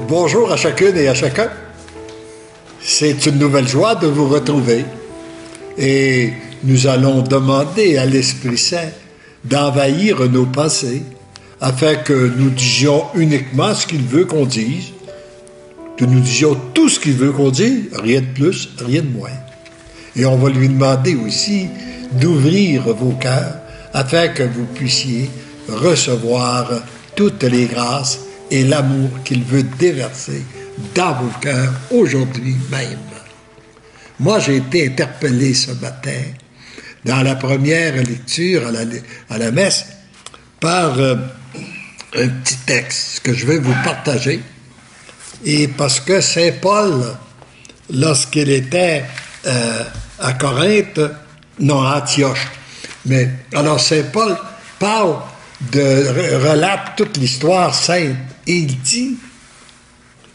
Bonjour à chacune et à chacun. C'est une nouvelle joie de vous retrouver. Et nous allons demander à l'Esprit Saint d'envahir nos pensées afin que nous disions uniquement ce qu'il veut qu'on dise, que nous disions tout ce qu'il veut qu'on dise, rien de plus, rien de moins. Et on va lui demander aussi d'ouvrir vos cœurs afin que vous puissiez recevoir toutes les grâces et l'amour qu'il veut déverser dans vos cœurs aujourd'hui même. Moi, j'ai été interpellé ce matin dans la première lecture à la messe par un petit texte que je vais vous partager. Et parce que Saint Paul, lorsqu'il était à Corinthe, non, à Antioche, mais alors Saint Paul relate toute l'histoire sainte et il dit,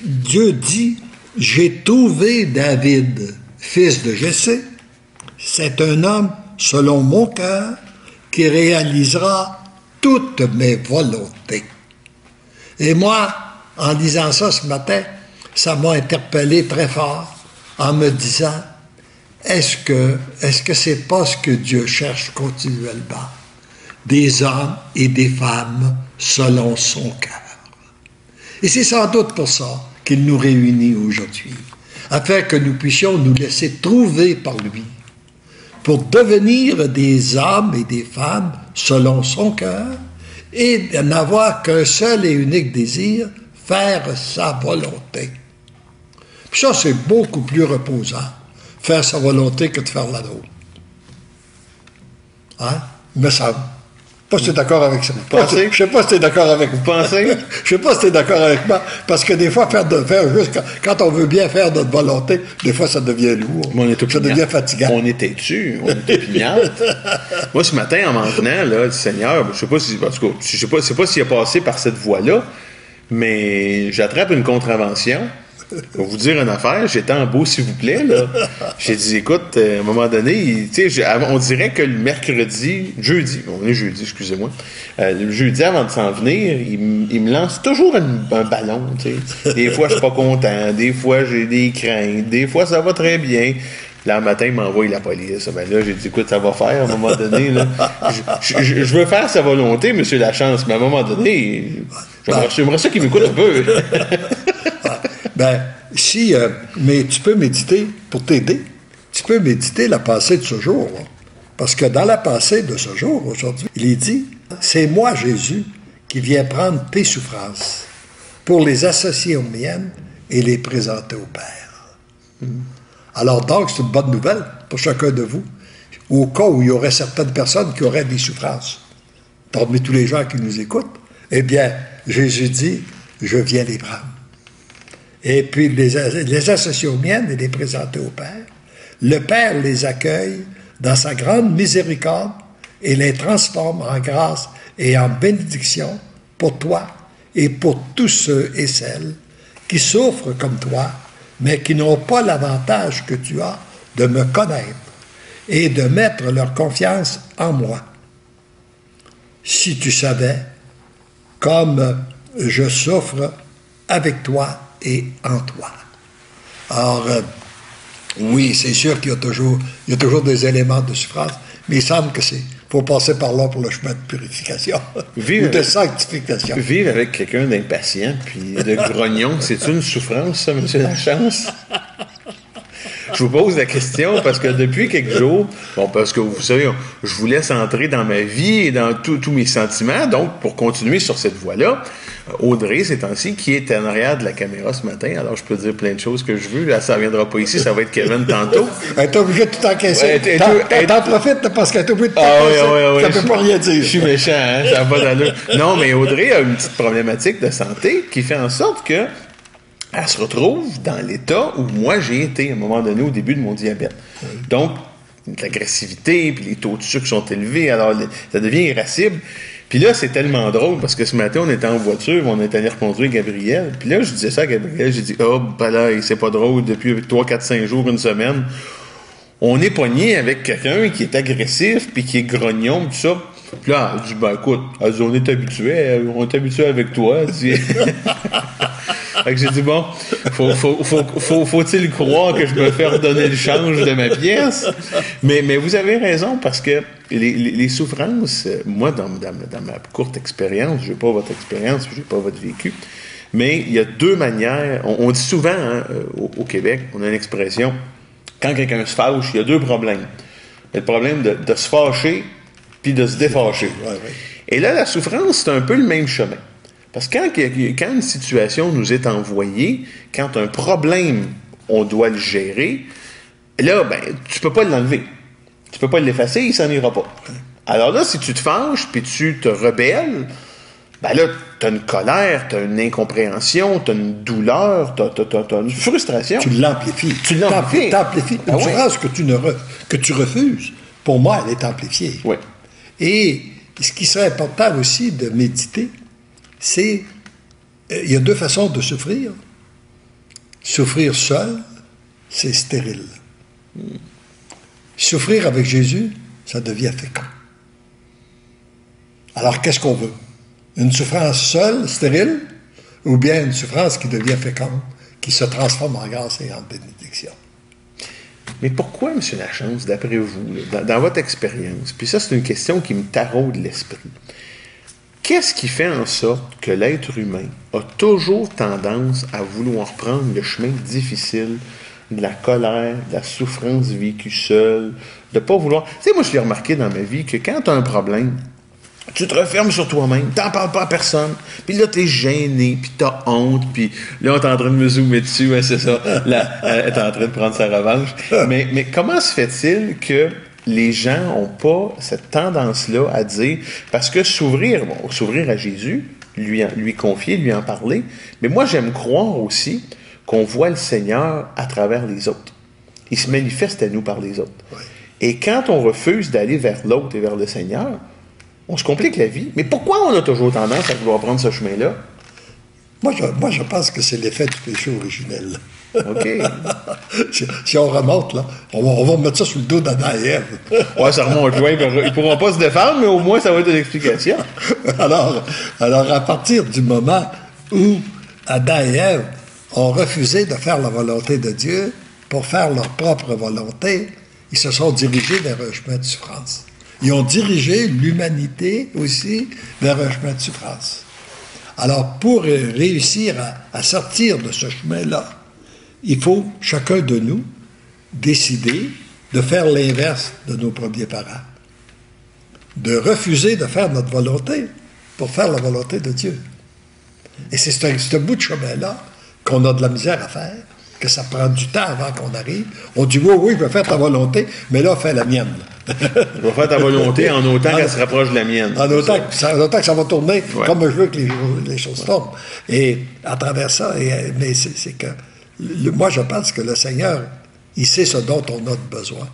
Dieu dit, j'ai trouvé David, fils de Jessé, c'est un homme selon mon cœur qui réalisera toutes mes volontés. Et moi, en lisant ça ce matin, ça m'a interpellé très fort en me disant, est-ce que c'est pas ce que Dieu cherche continuellement? Des hommes et des femmes selon son cœur. Et c'est sans doute pour ça qu'il nous réunit aujourd'hui, afin que nous puissions nous laisser trouver par lui, pour devenir des hommes et des femmes selon son cœur, et n'avoir qu'un seul et unique désir, faire sa volonté. Puis ça, c'est beaucoup plus reposant, faire sa volonté que de faire la nôtre. Hein? Il me semble. Je ne sais pas si tu es d'accord avec ça. Je ne sais pas si tu es d'accord avec moi. Vous pensez? Je ne sais pas si tu es d'accord avec moi, parce que des fois, faire juste quand on veut bien faire notre volonté, des fois, ça devient lourd. Ça devient fatigant. On est têtu, on est opiniâtre. Moi, ce matin, en m'en venant, là, du Seigneur, je ne sais pas si, en tout cas, je sais pas s'il a passé par cette voie-là, mais j'attrape une contravention. Pour vous dire une affaire, j'étais en beau s'il vous plaît, là. J'ai dit, écoute, à un moment donné, on dirait que le jeudi, excusez-moi, le jeudi avant de s'en venir, il me lance toujours un ballon, tu sais. Des fois, je suis pas content, des fois, j'ai des craintes, des fois, ça va très bien. Là, le matin, il m'envoie la police. Ben là, j'ai dit, écoute, ça va faire, à un moment donné, là. Je veux faire sa volonté, monsieur Lachance, mais à un moment donné, j'aimerais ça qu'il m'écoute un peu. Mais tu peux méditer, pour t'aider, tu peux méditer la pensée de ce jour. Là. Parce que dans la pensée de ce jour, aujourd'hui, il est dit, c'est moi, Jésus, qui viens prendre tes souffrances pour les associer aux miennes et les présenter au Père. Alors donc, c'est une bonne nouvelle pour chacun de vous, au cas où il y aurait certaines personnes qui auraient des souffrances. Parmi tous les gens qui nous écoutent, eh bien, Jésus dit, je viens les prendre. Et puis les associer aux miennes et les présenter au Père. Le Père les accueille dans sa grande miséricorde et les transforme en grâce et en bénédiction pour toi et pour tous ceux et celles qui souffrent comme toi, mais qui n'ont pas l'avantage que tu as de me connaître et de mettre leur confiance en moi. Si tu savais comme je souffre avec toi et en toi. Alors, oui, c'est sûr qu'il y a toujours des éléments de souffrance, mais il semble que faut passer par là pour le chemin de purification ou de sanctification. Vivre avec quelqu'un d'impatient puis de grognon, c'est une souffrance, ça, M. Lachance? Je vous pose la question parce que depuis quelques jours, parce que vous savez, je vous laisse entrer dans ma vie et dans tous mes sentiments, donc pour continuer sur cette voie-là, Audrey, ces temps-ci, qui est en arrière de la caméra ce matin, alors je peux dire plein de choses que je veux, là, ça ne viendra pas ici, ça va être Kevin tantôt. Elle est obligée de tout encaisser. T'en profites parce qu'elle est obligée de tout encaisser. Ça ne peut pas rien dire. Je suis méchant, hein, ça n'a pas d'allure. Non, mais Audrey a une petite problématique de santé qui fait en sorte que elle se retrouve dans l'état où moi j'ai été à un moment donné au début de mon diabète. Donc, l'agressivité, puis les taux de sucre sont élevés, alors ça devient irascible. Puis là, c'est tellement drôle, parce que ce matin, on était en voiture, on est allé reconduire Gabriel, puis là, je disais ça à Gabriel, j'ai dit, c'est pas drôle, depuis 3, 4, 5 jours, une semaine, on est pogné avec quelqu'un qui est agressif, puis qui est grognon, tout ça. Puis là, elle dit, ben écoute, elle dit, on est habitué avec toi. Elle dit... Fait que j'ai dit, bon, faut-il croire que je me fais redonner le change de ma pièce? Mais vous avez raison, parce que les souffrances, moi, dans ma courte expérience, je n'ai pas votre expérience, je n'ai pas votre vécu, mais il y a deux manières. On dit souvent, hein, au Québec, on a une expression, quand quelqu'un se fâche, il y a deux problèmes. Il y a le problème de se fâcher, puis de se défâcher. Ouais. Et là, la souffrance, c'est un peu le même chemin. Parce que quand une situation nous est envoyée, quand un problème, on doit le gérer, là, ben, tu peux pas l'enlever. Tu peux pas l'effacer, il s'en ira pas. Alors là, si tu te fâches, puis tu te rebelles, ben là, t'as une colère, t'as une incompréhension, t'as une douleur, t'as une frustration. Tu l'amplifies. T'amplifies. Ah, une souffrance que tu refuses, pour moi, elle est amplifiée. Oui. Et ce qui serait important aussi de méditer, c'est, il y a deux façons de souffrir. Souffrir seul, c'est stérile. Souffrir avec Jésus, ça devient fécond. Alors, qu'est-ce qu'on veut? Une souffrance seule, stérile, ou bien une souffrance qui devient féconde, qui se transforme en grâce et en bénédiction? Mais pourquoi, M. Lachance, d'après vous, là, dans votre expérience, puis ça, c'est une question qui me taraude l'esprit, qu'est-ce qui fait en sorte que l'être humain a toujours tendance à vouloir prendre le chemin difficile de la colère, de la souffrance vécue seule, de ne pas vouloir... Tu sais, moi, je l'ai remarqué dans ma vie que quand tu as un problème, tu te refermes sur toi-même, tu n'en parles pas à personne, puis là, tu es gêné, puis tu as honte, puis là, on est en train de me zoomer dessus, hein, c'est ça, là, elle est en train de prendre sa revanche. Mais comment se fait-il que les gens n'ont pas cette tendance-là à dire, parce que s'ouvrir à Jésus, lui confier, lui en parler, mais moi j'aime croire aussi qu'on voit le Seigneur à travers les autres. Il se manifeste à nous par les autres. Oui. Et quand on refuse d'aller vers l'autre et vers le Seigneur, on se complique la vie. Mais pourquoi on a toujours tendance à vouloir prendre ce chemin-là? Moi, je pense que c'est l'effet du péché originel. OK. Si on remonte, là, on va mettre ça sur le dos d'Adam et Ève. Ouais, ça remonte loin. Ils ne pourront pas se défendre, mais au moins, ça va être une explication. Alors, à partir du moment où Adam et Ève ont refusé de faire la volonté de Dieu pour faire leur propre volonté, ils se sont dirigés vers un chemin de souffrance. Ils ont dirigé l'humanité aussi vers un chemin de souffrance. Alors, pour réussir à sortir de ce chemin-là, il faut, chacun de nous, décider de faire l'inverse de nos premiers parents. De refuser de faire notre volonté pour faire la volonté de Dieu. Et c'est ce bout de chemin-là qu'on a de la misère à faire, que ça prend du temps avant qu'on arrive. On dit, oui, je vais faire ta volonté, mais là, fais la mienne. Je vais faire ta volonté en autant qu'elle se rapproche de la mienne. En autant que ça va tourner comme je veux que les choses tournent. Et à travers ça, mais c'est que moi, je pense que le Seigneur, il sait ce dont on a besoin.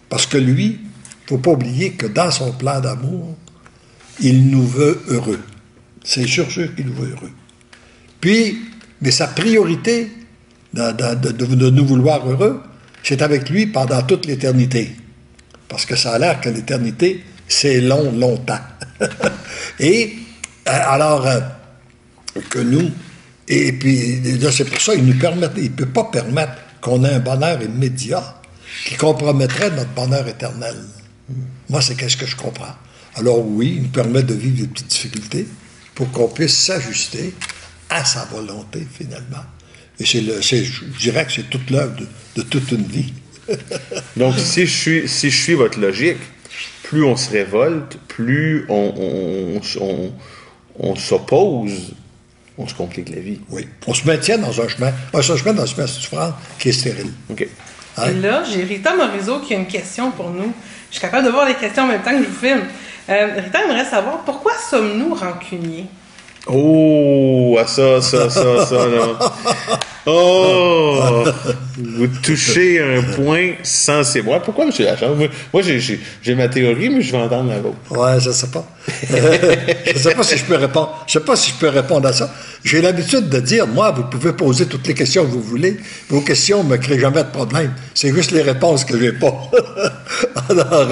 Parce que lui, il ne faut pas oublier que dans son plan d'amour, il nous veut heureux. C'est sûr qu'il nous veut heureux. Puis, mais sa priorité de nous vouloir heureux, c'est avec lui pendant toute l'éternité. Parce que ça a l'air que l'éternité, c'est longtemps. Et alors, que nous, et puis là, c'est pour ça qu'il ne peut pas permettre qu'on ait un bonheur immédiat qui compromettrait notre bonheur éternel. Moi, c'est qu'est-ce que je comprends. Alors oui, il nous permet de vivre des petites difficultés pour qu'on puisse s'ajuster à sa volonté, finalement. Et je dirais que c'est toute l'œuvre de toute une vie. Donc, si je suis votre logique, plus on se révolte, plus on s'oppose, on se complique la vie. Oui. On se maintient dans un chemin de souffrance qui est stérile. OK. Hein? Et là, j'ai Rita Morisot qui a une question pour nous. Je suis capable de voir les questions en même temps que je vous filme. Rita aimerait savoir pourquoi sommes-nous rancuniers? Oh, ça, là. Oh! Vous touchez un point sensible. Ouais, pourquoi, M. Lachance? Moi, j'ai ma théorie, mais je vais entendre la vôtre. Ouais, je sais pas. Je sais pas si je peux répondre. Je sais pas si je peux répondre à ça. J'ai l'habitude de dire, moi, vous pouvez poser toutes les questions que vous voulez. Vos questions ne me créent jamais de problème. C'est juste les réponses que j'ai pas. Alors,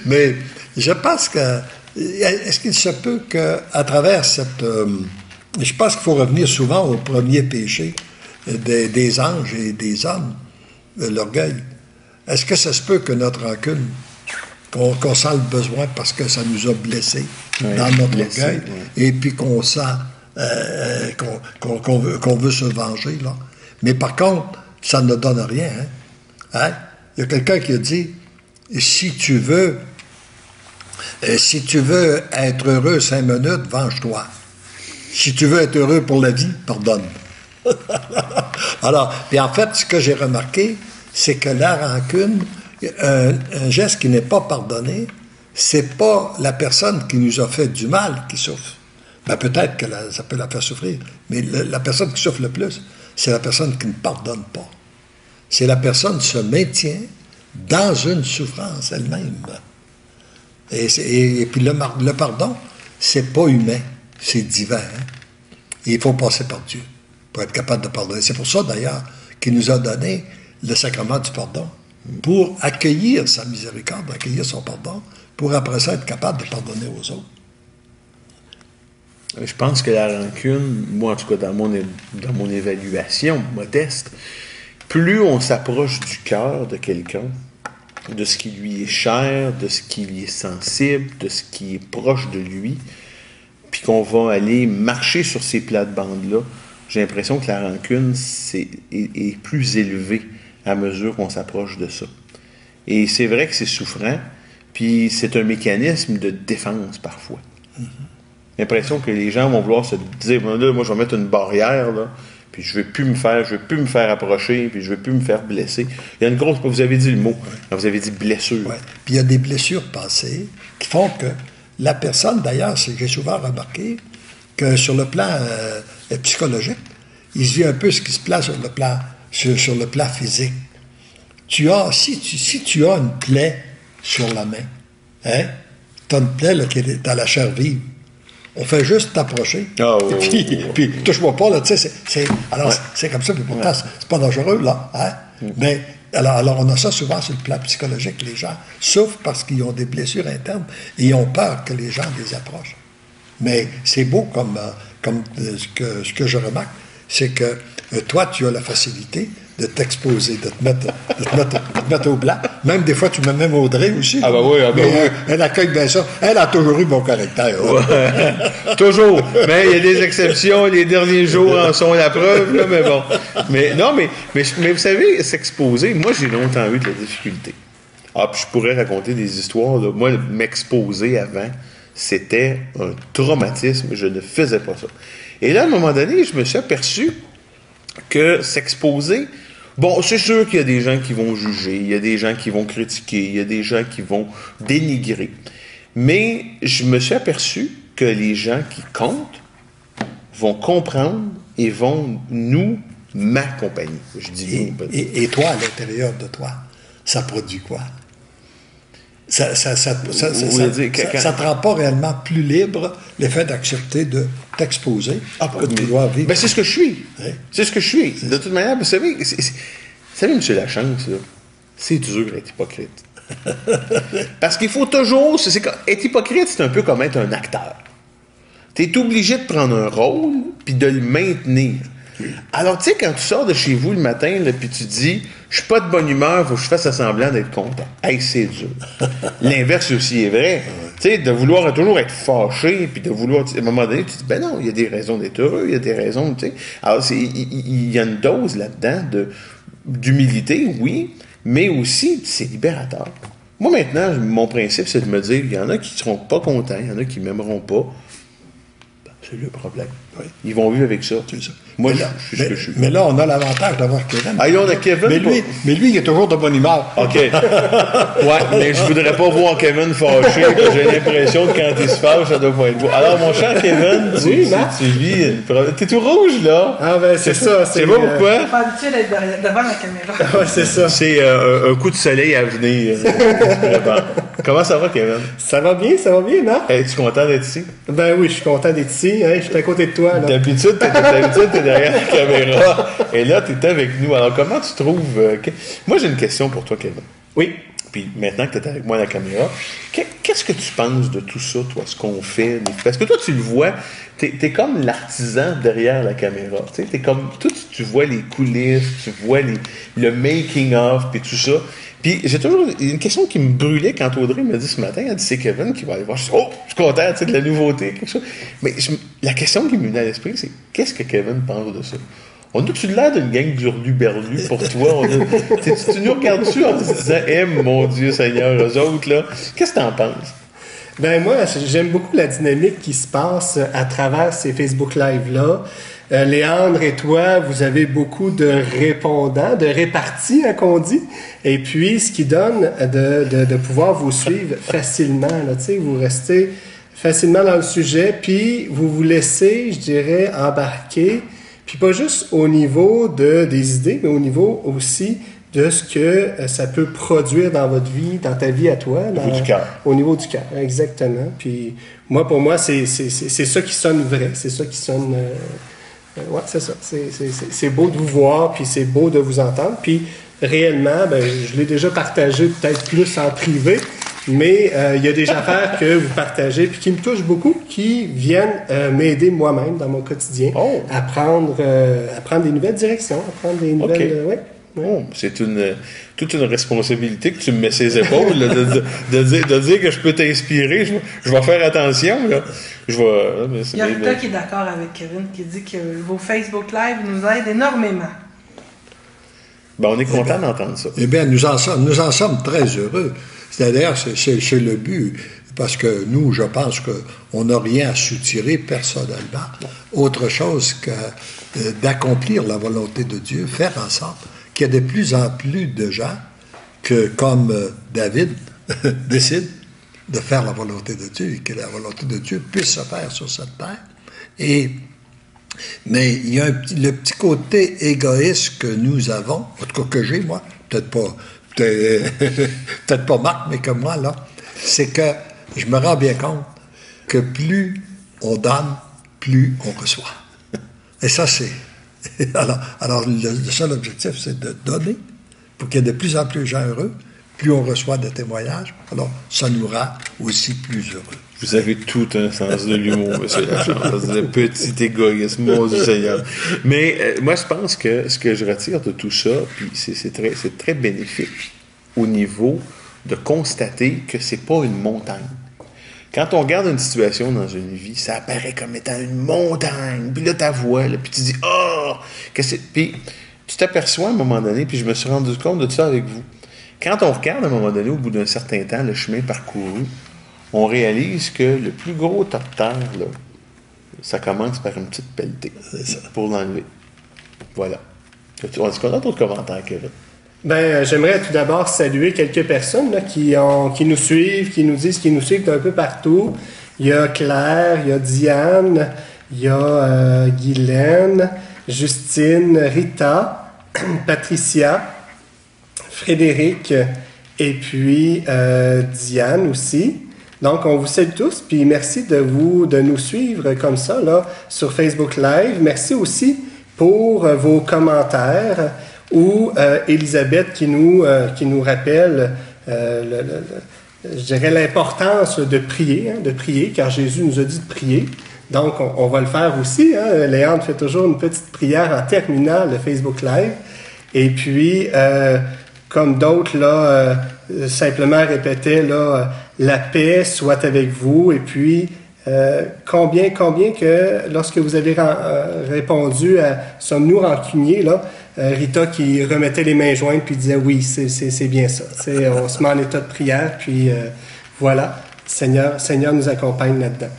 mais je pense que est-ce qu'il se peut qu'à travers cette... je pense qu'il faut revenir souvent au premier péché des anges et des hommes, l'orgueil. Est-ce que ça se peut que notre rancune, qu'on sent le besoin parce que ça nous a blessés dans notre orgueil, et puis qu'on sent qu'on veut se venger, là. Mais par contre, ça ne donne rien. Hein? Il y a quelqu'un qui a dit, si tu veux être heureux 5 minutes, venge-toi. Si tu veux être heureux pour la vie, pardonne. Alors, puis en fait, ce que j'ai remarqué, c'est que la rancune, un geste qui n'est pas pardonné, c'est pas la personne qui nous a fait du mal qui souffre. Ben, peut-être que ça peut la faire souffrir, mais la personne qui souffre le plus, c'est la personne qui ne pardonne pas. C'est la personne qui se maintient dans une souffrance elle-même. Et puis le pardon, c'est pas humain, c'est divin. Hein? Et il faut passer par Dieu pour être capable de pardonner. C'est pour ça, d'ailleurs, qu'il nous a donné le sacrement du pardon, pour accueillir sa miséricorde, accueillir son pardon, pour après ça être capable de pardonner aux autres. Je pense que la rancune, moi en tout cas dans mon évaluation modeste, plus on s'approche du cœur de quelqu'un, de ce qui lui est cher, de ce qui lui est sensible, de ce qui est proche de lui, puis qu'on va aller marcher sur ces plates-bandes-là, j'ai l'impression que la rancune est plus élevée à mesure qu'on s'approche de ça. Et c'est vrai que c'est souffrant, puis c'est un mécanisme de défense parfois. Mm-hmm. J'ai l'impression que les gens vont vouloir se dire, là, moi je vais mettre une barrière, là, puis je ne veux plus me faire approcher, puis je ne veux plus me faire blesser. Il y a une grosse... Vous avez dit le mot, vous avez dit blessure. Ouais. Puis il y a des blessures passées qui font que la personne, d'ailleurs, j'ai souvent remarqué que sur le plan psychologique, il se vit un peu ce qui se passe sur le plan physique. Si tu as une plaie sur la main, hein, tu as une plaie là, qui est dans la chair vive, on fait juste t'approcher. Puis touche-moi pas, là, tu sais, c'est comme ça, puis pourtant, c'est pas dangereux, là. Hein? Mais, alors, on a ça souvent sur le plan psychologique. Les gens souffrent parce qu'ils ont des blessures internes et ils ont peur que les gens les approchent. Mais c'est beau comme ce que je remarque, c'est que toi, tu as la facilité de t'exposer, de te mettre au blanc. Même des fois, tu mets même Audrey aussi. Ah ben oui, Elle accueille bien ça. Elle a toujours eu mon caractère. Ouais. Toujours. Mais il y a des exceptions. Les derniers jours en sont la preuve, là, mais bon. Mais vous savez, s'exposer, moi, j'ai longtemps eu de la difficulté. Puis je pourrais raconter des histoires. Là. Moi, m'exposer avant, c'était un traumatisme. Je ne faisais pas ça. Et là, à un moment donné, je me suis aperçu que s'exposer... Bon, c'est sûr qu'il y a des gens qui vont juger, il y a des gens qui vont critiquer, il y a des gens qui vont dénigrer. Mais je me suis aperçu que les gens qui comptent vont comprendre et vont m'accompagner. Je dis nous. Et toi, à l'intérieur de toi, ça produit quoi? Ça te rend pas réellement plus libre l'effet d'accepter de t'exposer que de vouloir vivre. Ben c'est ce que je suis. Hein? C'est ce que je suis. De toute manière, vous savez, M. Lachance, là, c'est dur d'être hypocrite. Parce qu'il faut toujours... être hypocrite, c'est un peu comme être un acteur. Tu es obligé de prendre un rôle puis de le maintenir. Alors, tu sais, quand tu sors de chez vous le matin, puis tu dis, je suis pas de bonne humeur, il faut que je fasse semblant d'être content. Hey, c'est dur. L'inverse aussi est vrai. Tu sais, de vouloir toujours être fâché, puis de vouloir, à un moment donné, tu dis, ben non, il y a des raisons d'être heureux, il y a des raisons, tu sais. Alors, il y a une dose là-dedans d'humilité, oui, mais aussi, c'est libérateur. Moi, maintenant, mon principe, c'est de me dire, il y en a qui ne seront pas contents, il y en a qui ne m'aimeront pas. C'est le problème. Oui. Ils vont vivre avec ça. C'est ça. Moi, je suis ce que je suis. Mais là, on a l'avantage d'avoir Kevin. Ah, là, on a Kevin. Mais lui, il est toujours de bonne humeur. OK. Ouais, mais je voudrais pas voir Kevin fâché. J'ai l'impression que quand il se fâche, ça doit pas être beau. Alors, mon cher Kevin, tu vis t'es tout rouge, là. Ah, ben, c'est ça. C'est beau ou quoi? Je suis pas habitué d'être devant la caméra. Ouais, c'est ça. C'est un coup de soleil à venir. Comment ça va, Kevin? Ça va bien, non? Es-tu content d'être ici? Ben oui, je suis content d'être ici. Hein, je suis à côté de toi. Là. D'habitude, t'es derrière la caméra. Et là, t'es avec nous. Alors, comment tu trouves... Moi, j'ai une question pour toi, Kevin. Oui. puis maintenant que tu es avec moi à la caméra, qu'est-ce que tu penses de tout ça, toi, ce qu'on fait? Parce que toi, tu le vois, t'es comme l'artisan derrière la caméra. T'es comme, toi, tu vois les coulisses, tu vois le making-of, puis tout ça. Puis j'ai toujours une question qui me brûlait quand Audrey m'a dit ce matin, elle dit c'est Kevin qui va aller voir. Je dis, oh, je suis content, de la nouveauté, quelque chose. Mais la question qui me venait à l'esprit, c'est qu'est-ce que Kevin pense de ça? On a-tu l'air d'une gang d'hurluberlus pour toi? Tu nous regardes-tu en te disant, mon Dieu Seigneur, eux autres, là? Qu'est-ce que t'en penses? Ben moi, j'aime beaucoup la dynamique qui se passe à travers ces Facebook Live-là. Léandre et toi, vous avez beaucoup de répondants, de répartis, hein, qu'on dit. Et puis, ce qui donne de pouvoir vous suivre facilement. Là, vous restez facilement dans le sujet, puis vous vous laissez, je dirais, embarquer. Puis pas juste au niveau des idées, mais au niveau aussi de ce que ça peut produire dans votre vie, dans ta vie à toi. Au niveau du cœur. Au niveau du cœur, exactement. Puis pour moi, c'est ça qui sonne vrai. C'est ça qui sonne... ouais, c'est ça. C'est beau de vous voir, puis c'est beau de vous entendre. Puis réellement, je l'ai déjà partagé peut-être plus en privé, mais il y a des affaires que vous partagez puis qui me touchent beaucoup, qui viennent m'aider moi-même dans mon quotidien à prendre des nouvelles directions, à prendre des nouvelles... Okay. Oh, c'est toute une responsabilité que tu me mets ses épaules, là, de dire que je peux t'inspirer. Je vais faire attention. Là. Il y a Rita qui est d'accord avec Kevin, qui dit que vos Facebook Live nous aident énormément. On est content d'entendre ça. Eh bien, nous en sommes très heureux. C'est-à-dire, c'est le but. Parce que nous, je pense qu'on n'a rien à soutirer personnellement. Autre chose que d'accomplir la volonté de Dieu, faire en sorte qu'il y ait de plus en plus de gens que, comme David, décident de faire la volonté de Dieu et que la volonté de Dieu puisse se faire sur cette terre. Mais il y a le petit côté égoïste que nous avons, en tout cas que j'ai, moi, peut-être pas Marc, mais que moi, là, c'est que je me rends bien compte que plus on donne, plus on reçoit. Et ça, c'est... Alors le seul objectif, c'est de donner pour qu'il y ait de plus en plus de gens heureux. Plus on reçoit de témoignages, alors ça nous rend aussi plus heureux. Vous avez tout un sens de l'humour, monsieur Lachance, le petit égoïsme, mon Dieu Seigneur. Mais moi, je pense que ce que je retire de tout ça, puis c'est très bénéfique au niveau de constater que c'est pas une montagne. Quand on regarde une situation dans une vie, ça apparaît comme étant une montagne. Puis là, ta voix, là, puis tu dis « Oh! » Puis tu t'aperçois à un moment donné, puis je me suis rendu compte de ça avec vous. Quand on regarde à un moment donné, au bout d'un certain temps, le chemin parcouru, on réalise que le plus gros tas de terre, là, ça commence par une petite pelletée pour l'enlever. Voilà. Est-ce qu'on a d'autres commentaires, Kevin? J'aimerais tout d'abord saluer quelques personnes là, qui nous suivent, qui nous suivent d'un peu partout. Il y a Claire, il y a Diane, il y a Guylaine, Justine, Rita, Patricia, Frédéric et puis Diane aussi. Donc, on vous salue tous, puis merci de nous suivre comme ça là sur Facebook Live. Merci aussi pour vos commentaires. Ou Elisabeth qui nous rappelle, je dirais, l'importance de prier, car Jésus nous a dit de prier. Donc, on va le faire aussi. Hein. Léandre fait toujours une petite prière en terminant le Facebook Live. Et puis, comme d'autres, là, simplement répétaient, là, la paix soit avec vous. Et puis, combien que lorsque vous avez répondu à « Sommes-nous rancuniers ?» là, Rita qui remettait les mains jointes puis disait « Oui, c'est bien ça. » On se met en état de prière, puis voilà, Seigneur nous accompagne là-dedans.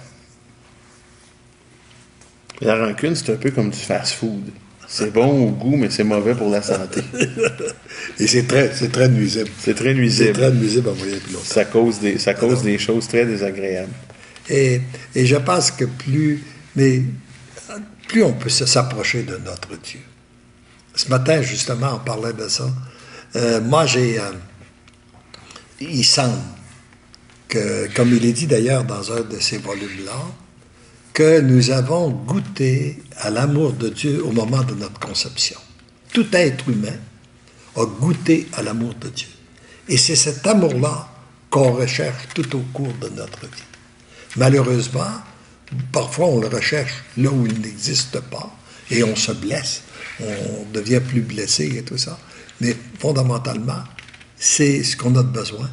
La rancune, c'est un peu comme du fast-food. C'est bon au goût, mais c'est mauvais pour la santé. Et c'est très nuisible. C'est très nuisible. C'est très nuisible en moyen plus longtemps. Ça cause des choses très désagréables. Et je pense que plus on peut s'approcher de notre Dieu. Ce matin, justement, on parlait de ça. Moi, il semble que, comme il est dit d'ailleurs dans un de ces volumes-là, que nous avons goûté à l'amour de Dieu au moment de notre conception. Tout être humain a goûté à l'amour de Dieu. Et c'est cet amour-là qu'on recherche tout au cours de notre vie. Malheureusement, parfois on le recherche là où il n'existe pas et on se blesse, on devient plus blessé et tout ça. Mais fondamentalement, c'est ce qu'on a de besoin,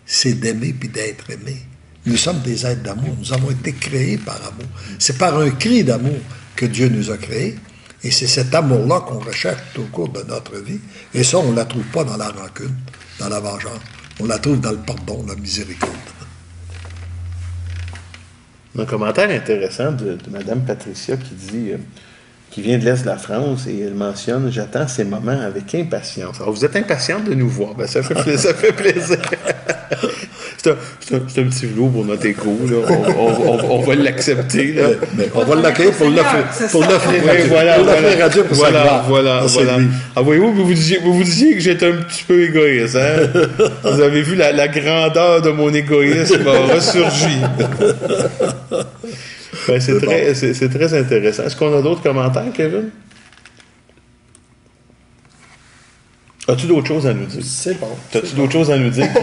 c'est d'aimer puis d'être aimé. Nous sommes des êtres d'amour, nous avons été créés par amour. C'est par un cri d'amour que Dieu nous a créés et c'est cet amour-là qu'on recherche tout au cours de notre vie. Et ça, on ne la trouve pas dans la rancune, dans la vengeance. On la trouve dans le pardon, la miséricorde. Un commentaire intéressant de Mme Patricia qui dit, qui vient de l'Est de la France, et elle mentionne « J'attends ces moments avec impatience ». Alors, vous êtes impatiente de nous voir. Ben, ça fait plaisir. C'est un petit velours pour notre écho. Là. On va l'accepter. Là. Mais on va l'accueillir pour l'offrir radio. Voilà. Ah, voyez-vous, vous disiez que j'étais un petit peu égoïste. Hein? Vous avez vu la grandeur de mon égoïsme a ressurgi. Ben, c'est très intéressant. Est-ce qu'on a d'autres commentaires, Kevin? As-tu d'autres choses à nous dire? C'est bon. As-tu d'autres choses à nous dire qui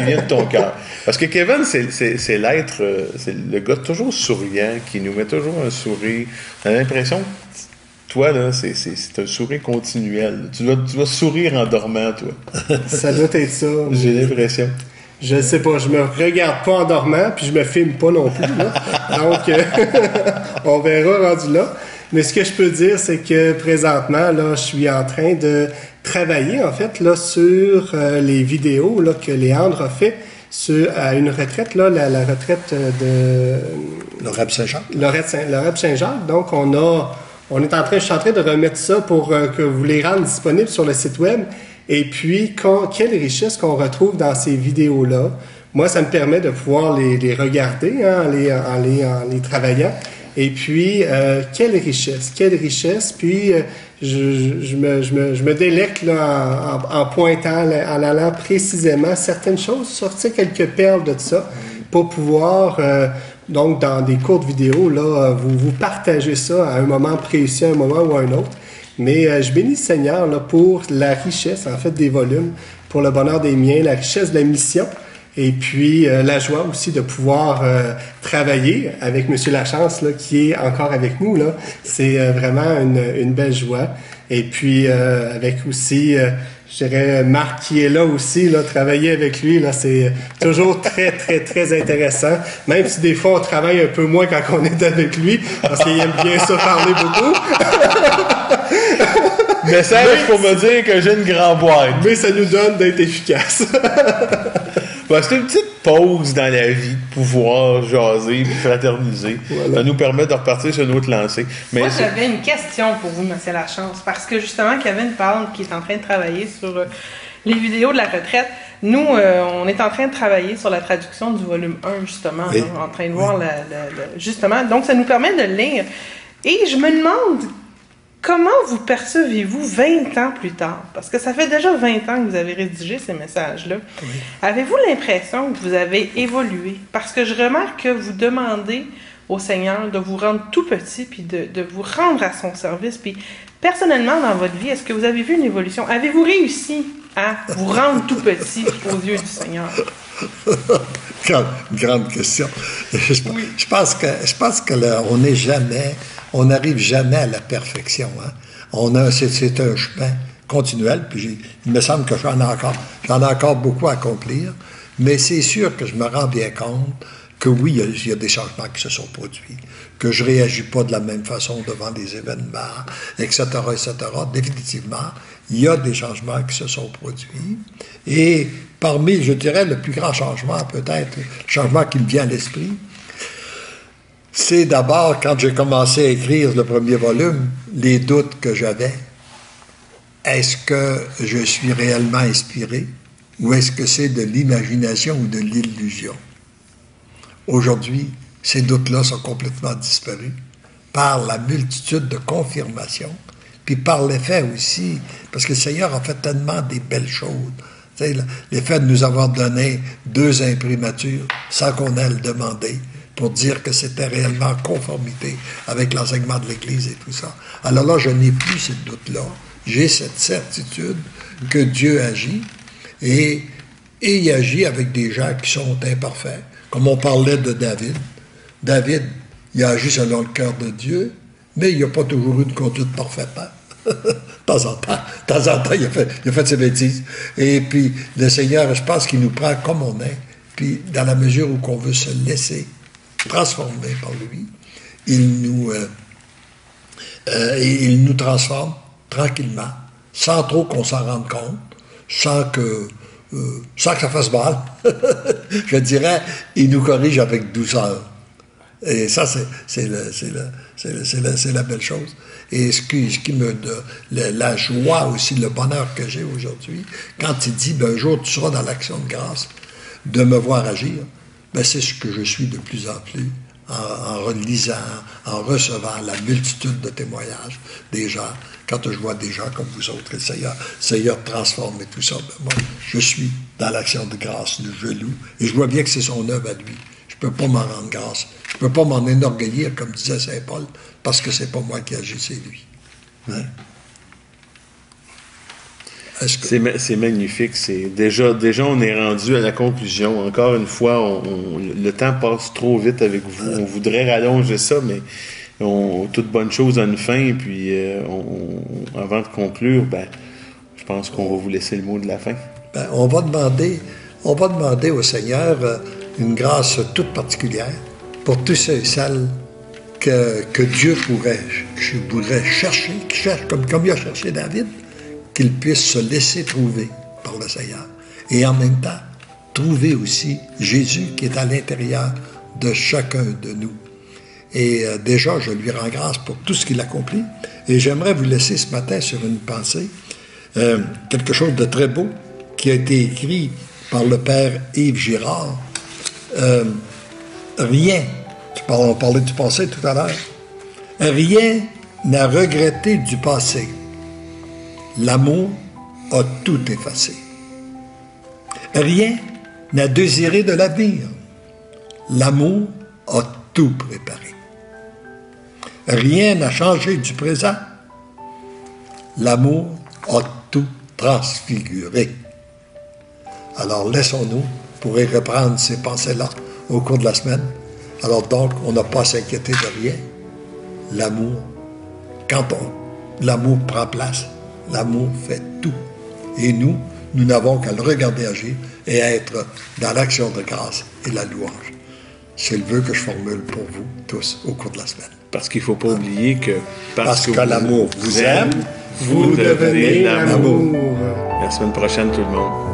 viennent de ton cœur? Parce que Kevin, c'est l'être, c'est le gars toujours souriant, qui nous met toujours un sourire. On a l'impression que toi, là, c'est un sourire continuel. Tu dois sourire en dormant, toi. Ça doit être ça. J'ai l'impression. Je sais pas, je me regarde pas en dormant, puis je me filme pas non plus. Là. Donc, on verra rendu là. Mais ce que je peux dire, c'est que présentement, là, je suis en train de travailler, en fait, là, sur les vidéos là, que Léandre a fait à une retraite, là, la retraite de... L'Oreb Saint-Jacques. L'Oreb Saint-Jacques. Donc, je suis en train de remettre ça pour que vous les rendiez disponibles sur le site web. Et puis, quelle richesse qu'on retrouve dans ces vidéos-là. Moi, ça me permet de pouvoir les regarder hein, en les travaillant. Et puis, quelle richesse. Puis, je me délecte là, en pointant, en allant précisément certaines choses, sortir quelques perles de ça pour pouvoir, donc, dans des courtes vidéos, là, vous partager ça à un moment précis, à un moment ou à un autre. Mais je bénis le Seigneur là, pour la richesse, en fait, des volumes, pour le bonheur des miens, la richesse de la mission, et puis la joie aussi de pouvoir travailler avec M. Lachance, là, qui est encore avec nous. Là. C'est vraiment une belle joie. Et puis, avec aussi, je dirais, Marc qui est là aussi, là, travailler avec lui, là, c'est toujours très, très, très intéressant. Même si des fois, on travaille un peu moins quand on est avec lui, parce qu'il aime bien ça parler beaucoup. Message pour me dire que j'ai une grande boîte. Mais ça nous donne d'être efficace. C'est une petite pause dans la vie de pouvoir jaser et fraterniser. Voilà. Ça nous permet de repartir sur une autre lancée. Mais moi, j'avais une question pour vous, M. Lachance, parce que justement, Kevin parle qu'il est en train de travailler sur les vidéos de la retraite. Nous, on est en train de travailler sur la traduction du volume 1, justement, oui. Là, en train de voir justement. Donc, ça nous permet de lire. Et je me demande... Comment vous percevez-vous 20 ans plus tard? Parce que ça fait déjà 20 ans que vous avez rédigé ces messages-là. Oui. Avez-vous l'impression que vous avez évolué? Parce que je remarque que vous demandez au Seigneur de vous rendre tout petit, puis de vous rendre à son service. Puis personnellement, dans votre vie, est-ce que vous avez vu une évolution? Avez-vous réussi à vous rendre tout petit aux yeux du Seigneur? Grande question. Je pense que là, on n'arrive jamais à la perfection. Hein. C'est un chemin continuel, puis il me semble que j'en ai encore beaucoup à accomplir, mais c'est sûr que je me rends bien compte que oui, il y a des changements qui se sont produits, que je ne réagis pas de la même façon devant les événements, etc., etc. Définitivement, il y a des changements qui se sont produits. Et parmi, je dirais, le plus grand changement, peut-être, le changement qui me vient à l'esprit, c'est d'abord, quand j'ai commencé à écrire le premier volume, les doutes que j'avais. Est-ce que je suis réellement inspiré ou est-ce que c'est de l'imagination ou de l'illusion? Aujourd'hui, ces doutes-là sont complètement disparus par la multitude de confirmations, puis par l'effet aussi, parce que le Seigneur a fait tellement des belles choses. L'effet de nous avoir donné 2 imprimatures sans qu'on ait le demandé, pour dire que c'était réellement en conformité avec l'enseignement de l'Église et tout ça. Alors là, je n'ai plus ce doute-là. J'ai cette certitude que Dieu agit et et il agit avec des gens qui sont imparfaits. Comme on parlait de David. David, il a agi selon le cœur de Dieu, mais il n'a pas toujours eu de conduite parfaite. De temps en temps, il a fait ses bêtises. Et puis, le Seigneur, je pense qu'il nous prend comme on est. Puis, dans la mesure où on veut se laisser transformer par lui, il nous transforme tranquillement, sans trop qu'on s'en rende compte, sans que ça fasse mal. Je dirais, il nous corrige avec douceur. Et ça, c'est la belle chose. Et ce qui me donne la joie aussi, le bonheur que j'ai aujourd'hui, quand il dit, un jour tu seras dans l'action de grâce, de me voir agir, c'est ce que je suis de plus en plus, en relisant, en recevant la multitude de témoignages des gens. Quand je vois des gens comme vous autres, le Seigneur transforme et tout ça, moi, je suis dans l'action de grâce, je loue, et je vois bien que c'est son œuvre à lui. Je ne peux pas m'en rendre grâce. Je ne peux pas m'en enorgueillir, comme disait saint Paul, parce que c'est pas moi qui agis, c'est lui. Hein? C'est magnifique. Déjà, on est rendu à la conclusion. Encore une fois, le temps passe trop vite avec vous. On voudrait rallonger ça, mais toute bonne chose a une fin. Puis, avant de conclure, je pense qu'on va vous laisser le mot de la fin. On va demander au Seigneur une grâce toute particulière pour tous ceux et celles que Dieu pourrait chercher, qui cherche comme il a cherché David, qu'il puisse se laisser trouver par le Seigneur. Et en même temps, trouver aussi Jésus qui est à l'intérieur de chacun de nous. Et déjà, je lui rends grâce pour tout ce qu'il accomplit. Et j'aimerais vous laisser ce matin sur une pensée, quelque chose de très beau qui a été écrit par le père Yves Girard. On parlait du passé tout à l'heure. Rien n'a regretté du passé. L'amour a tout effacé. Rien n'a désiré de l'avenir. L'amour a tout préparé. Rien n'a changé du présent. L'amour a tout transfiguré. Alors laissons-nous pour y reprendre ces pensées-là au cours de la semaine. Alors donc, on n'a pas à s'inquiéter de rien. L'amour, quand l'amour prend place, l'amour fait tout. Et nous n'avons qu'à le regarder agir et être dans l'action de grâce et la louange. C'est le vœu que je formule pour vous tous au cours de la semaine. Parce qu'il ne faut pas oublier que parce que l'amour vous aime, vous devenez l'amour. l'amour. La semaine prochaine, tout le monde.